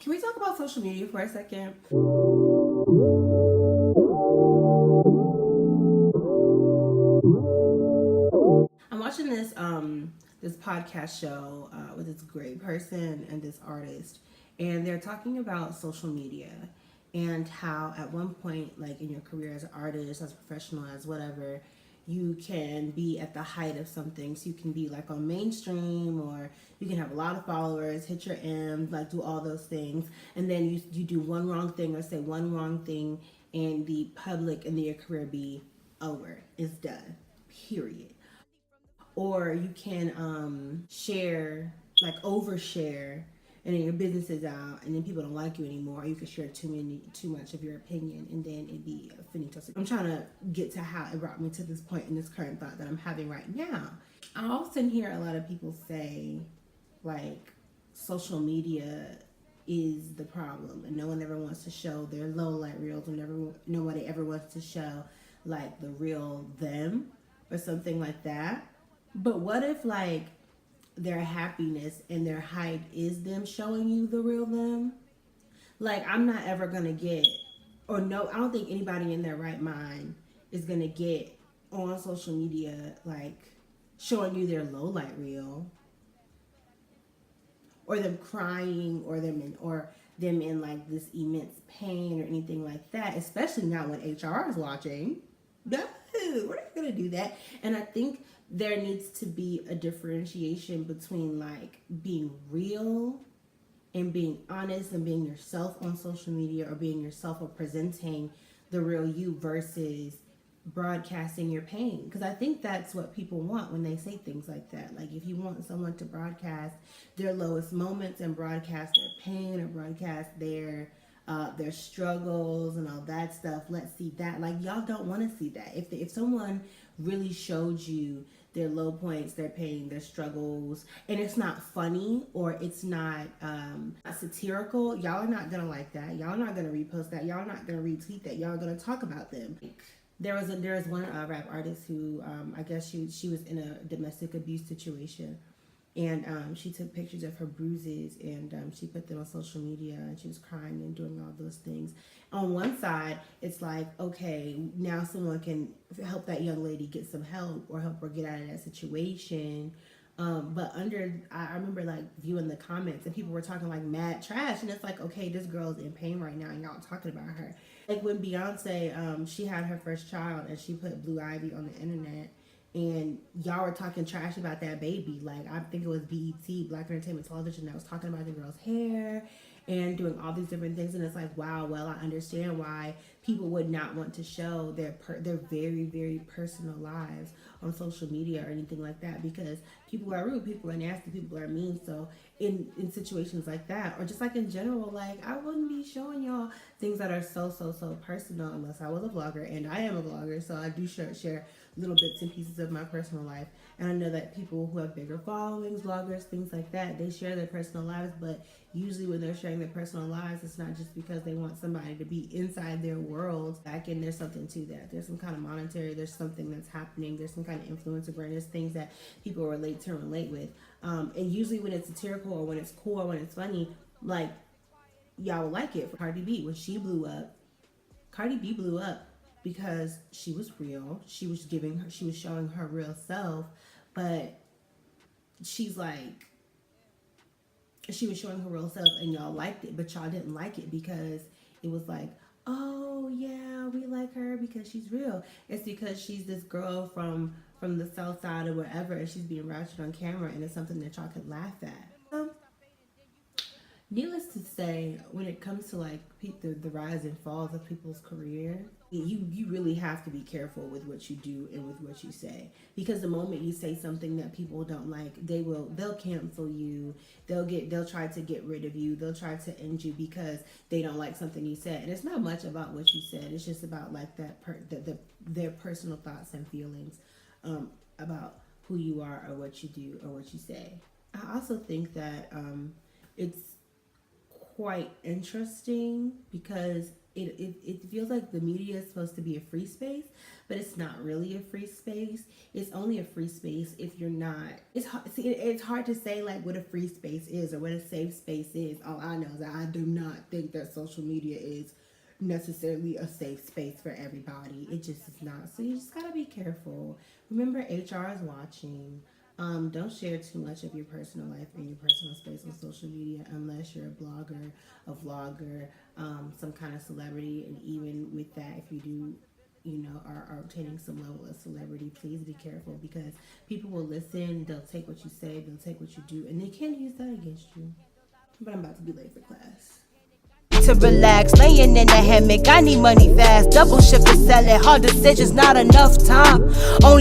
Can we talk about social media for a second? I'm watching this podcast show with this great person and this artist, and they're talking about social media and how at one point, like in your career as an artist, as a professional, as whatever, you can be at the height of something. So you can be like on mainstream, or you can have a lot of followers, hit your M, like do all those things, and then you do one wrong thing or say one wrong thing, and the public and your career be over. It's done. Period. Or you can share, like overshare, and then your business is out, and then people don't like you anymore. Or you can share too much of your opinion, and then it'd be finito. I'm trying to get to how it brought me to this point in this current thought that I'm having right now. I often hear a lot of people say, like, social media is the problem, and no one ever wants to show their low light reels, and nobody ever wants to show like the real them or something like that. But what if like their happiness and their height is them showing you the real them? Like I'm not ever gonna get, or no, I don't think anybody in their right mind is gonna get on social media like showing you their low light reel, or them crying, or them in like this immense pain or anything like that. Especially not when HR is watching. No, we're not gonna do that. And I think there needs to be a differentiation between like being real and being honest and being yourself on social media, or being yourself or presenting the real you versus broadcasting your pain. Because I think that's what people want when they say things like that. Like if you want someone to broadcast their lowest moments and broadcast their pain, or broadcast their struggles and all that stuff, let's see that. Like y'all don't want to see that. If someone really showed you their low points, their pain, their struggles, and it's not funny, or it's not satirical, y'all are not gonna like that. Y'all are not gonna repost that. Y'all are not gonna retweet that. Y'all are gonna talk about them. There was one rap artist who I guess she was in a domestic abuse situation, and she took pictures of her bruises, and she put them on social media, and she was crying and doing all those things. On one side, it's like, okay, now someone can help that young lady get some help, or help her get out of that situation. But I remember like viewing the comments, and people were talking like mad trash, and it's like, okay, this girl's in pain right now, and y'all talking about her. Like when Beyonce, she had her first child, and she put Blue Ivy on the internet, and y'all were talking trash about that baby. Like I think it was BET, Black Entertainment Television, that was talking about the girl's hair and doing all these different things. And it's like, wow, well, I understand why people would not want to show their very, very personal lives on social media or anything like that, because people are rude, people are nasty, people are mean. So in situations like that, or just like in general, like I wouldn't be showing y'all things that are so personal unless I was a vlogger, and I am a vlogger, so I do share little bits and pieces of my personal life. And I know that people who have bigger followings, vloggers, things like that, they share their personal lives. But usually when they're sharing their personal lives, it's not just because they want somebody to be inside their world. Back in, there's something to that. There's some kind of monetary, there's something that's happening, there's some kind of influence or brand, there's things that people relate with. And usually when it's satirical, or when it's cool, or when it's funny, like y'all will like it. For Cardi B, when she blew up, Cardi B blew up because she was real. She was showing her real self. But she's like, she was showing her real self, and y'all liked it, but y'all didn't like it because it was like, oh yeah, we like her because she's real. It's because she's this girl from the south side or wherever, and she's being ratchet on camera, and it's something that y'all could laugh at. Needless to say, when it comes to like the rise and falls of people's career, you really have to be careful with what you do and with what you say, because the moment you say something that people don't like, they'll cancel you. They'll try to get rid of you. They'll try to end you because they don't like something you said. And it's not much about what you said. It's just about like their personal thoughts and feelings about who you are, or what you do, or what you say. I also think that it's quite interesting because it feels like the media is supposed to be a free space, but it's not really a free space. It's only a free space if you're not. It's hard to say like what a free space is or what a safe space is. All I know is that I do not think that social media is necessarily a safe space for everybody. It just is not. So you just gotta be careful. Remember, HR is watching. Don't share too much of your personal life and your personal space on social media unless you're a blogger, a vlogger, some kind of celebrity. And even with that, if you do, are obtaining some level of celebrity, please be careful because people will listen, they'll take what you say, they'll take what you do, and they can use that against you. But I'm about to be late for class. To relax, laying in the hammock, I need money fast, double shift to sell it, hard decisions, not enough time, only